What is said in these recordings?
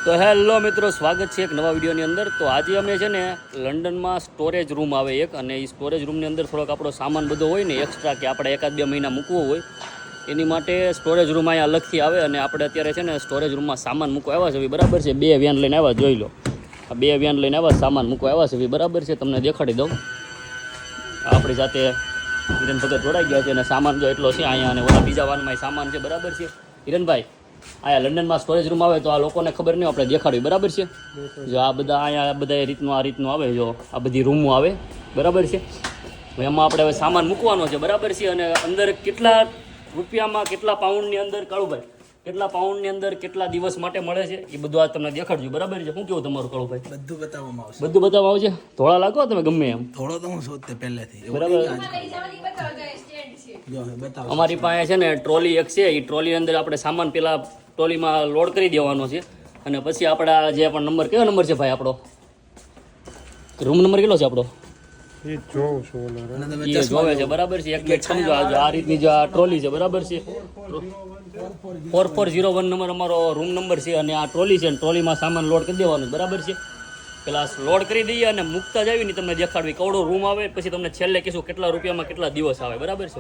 તો હેલો મિત્રો, સ્વાગત છે એક નવા વિડીયોની અંદર. તો આજે અમે છે ને લંડનમાં સ્ટોરેજ રૂમ આવે એક, અને એ સ્ટોરેજ રૂમની અંદર થોડોક આપણો સામાન બધો હોય ને એક્સ્ટ્રા, કે આપણે 1-2 મહિના મૂકવો હોય એની માટે સ્ટોરેજ રૂમ અહીંયા અલગથી આવે. અને આપણે અત્યારે છે ને સ્ટોરેજ રૂમમાં સામાન મૂકવા આવ્યા છે, બરાબર છે. 2 વેન લઈને આવ્યા, જોઈ લો. આ 2 વેન લઈને આવ્યા, સામાન મૂકવા આવ્યા છે, બરાબર છે. તમને દેખાડી દઉં. આપણી સાથે હિરેન ભગત જોડાઈ ગયા છે અને સામાન જો એટલો છે અહીંયા, અને ઓલા બીજા વાનમાં સામાન છે, બરાબર છે. હિરેનભાઈ, અહીંયા લંડનમાં સ્ટોરેજ રૂમ આવે તો આ લોકોને ખબર નહીં, આપણે દેખાડવી, બરાબર છે. જો આ બધા અહીંયા બધા રીતનું આવે, જો આ બધી રૂમો આવે, બરાબર છે. એમાં આપણે હવે સામાન મૂકવાનો છે, બરાબર છે. અને અંદર કેટલા રૂપિયામાં, કેટલા પાઉન્ડની અંદર, કાળુભાઈ, કેટલા પાઉન્ડની અંદર કેટલા દિવસ માટે મળે છે એ બધું આ તમને દેખાડજો, બરાબર છે. શું કેવું તમારું કાળુભાઈ? બધું બતાવવામાં આવશે. બધું બતાવવામાં આવશે. થોડા લાગો તમે ગમે એમ, થોડો તો હું શોધતે પહેલેથી, બરાબર. અમારી પાસે છે ને ટ્રોલી એક છે, એ ટ્રોલી અંદર આપણે સામાન પેલા ટ્રોલીમાં લોડ કરી દેવાનો છે, અને પછી આપણા જે પણ નંબર, કયો નંબર છે ભાઈ આપણો? રૂમ નંબર કેટલો છે આપણો? એ જોવે છે, બરાબર છે. એક મિનિટ સમજો, આ રીતની જે આ ટ્રોલી છે, બરાબર છે. 4401 નંબર અમારો રૂમ નંબર છે, અને આ ટ્રોલી છે, ટ્રોલીમાં સામાન લોડ કરી દેવાનું, બરાબર છે. પેલા લોડ કરી દઈએ અને મૂકતા જ આવીને તમને દેખાડવી કવડો રૂમ આવે, પછી તમને છેલ્લે કહીશું કેટલા રૂપિયામાં કેટલા દિવસ આવે, બરાબર છે.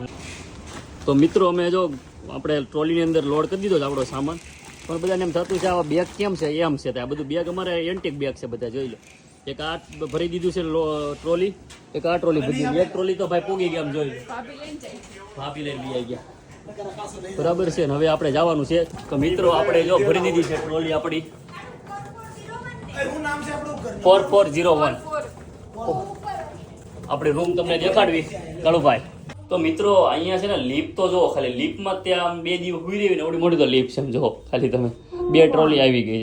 તો મિત્રો, અમે જો આપણે ટ્રોલીની અંદર લોડ કરી દીધો છે આપણો સામાન, પણ બધાને એમ થતું છે આવા બેગ કેમ છે, એમ છે. આ બધું બેગ અમારે એન્ટિક બેગ છે બધા, જોઈ લો. એક આ ભરી દીધું છે ટ્રોલી, એક આ ટ્રોલી ભરી દીધી. એક ટ્રોલી તો ભાઈ પૂગી ગયા, જોઈ લો. ભાભી લઈને લઈ આવી ગયા, બરાબર છે. ને હવે આપણે જવાનું છે. તો મિત્રો, આપણે જો ભરી દીધી છે ટ્રોલી આપણી 4401. આપણી રૂમ તમને દેખાડવી, કાળુભાઈ. તો મિત્રો, અહીંયા છે ને લીપ તો જો, ખાલી લીપમાં ત્યાં 2 દિવસ હુઈ રહી ને, એવડી મોટી તો લીપ છે, જો ખાલી તમે 2 ટ્રોલી આવી ગઈ છે.